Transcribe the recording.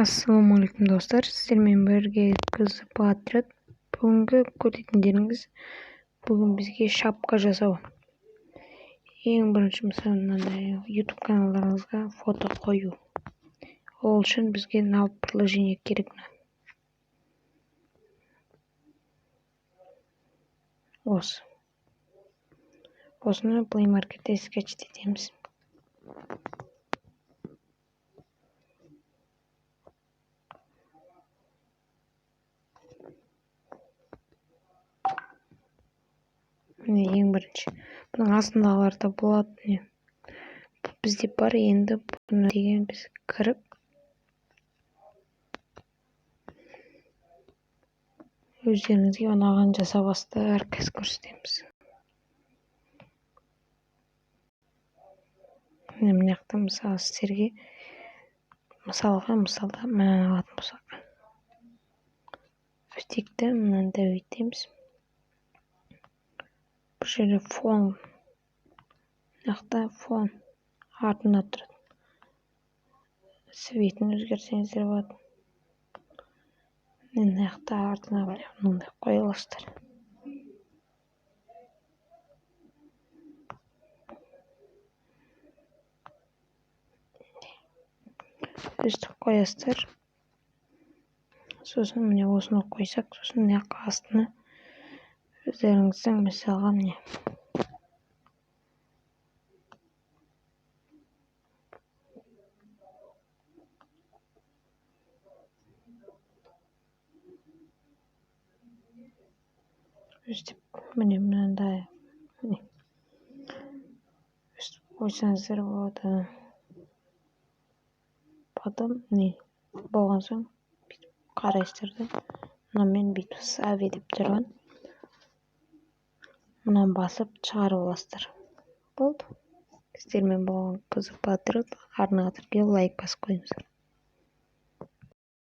Ассалаумағалейкум достар, сіздермен бірге қызы Патриот. Бүгінгі көретіндеріңіз, бүгін бізге шапка жасау. Ең бірінші мысалы мынандай YouTube каналдарыңызға фото қою. Ол үшін бізге мынау приложение керек. Осыны Play Market'те скачать етеміз. Ең бірінші бұның астындағыларда болады. Бізде бар, енді бұны деген біз кіріп өздеріңізге ұнаған жасап әркез көрсетеміз. Мына жақта мысалы сіздерге мысалға мынаны алатын болсақ, өтекті мынандай өйтеміз. Бұл жерде фон, фон артына тұрады. Светін өзгертсеңіздер болады. Мына жақта артына мынандай қоя аласыздар. Өстіп қоясыздар. Сосын міне осыны қойсақ, сосын мына астына өздеріңіздің мысалға міне өстіп мынандай өстіп қойсаңыздар болады. Потом болған соң қарайсыздар да, мынамен бүйтіп сави деп тұрған. Мұнан басып шығарып аласыздар. Болды. Сіздермен болған қызы Патриот. Арнаға лайк басып қойыңыздар.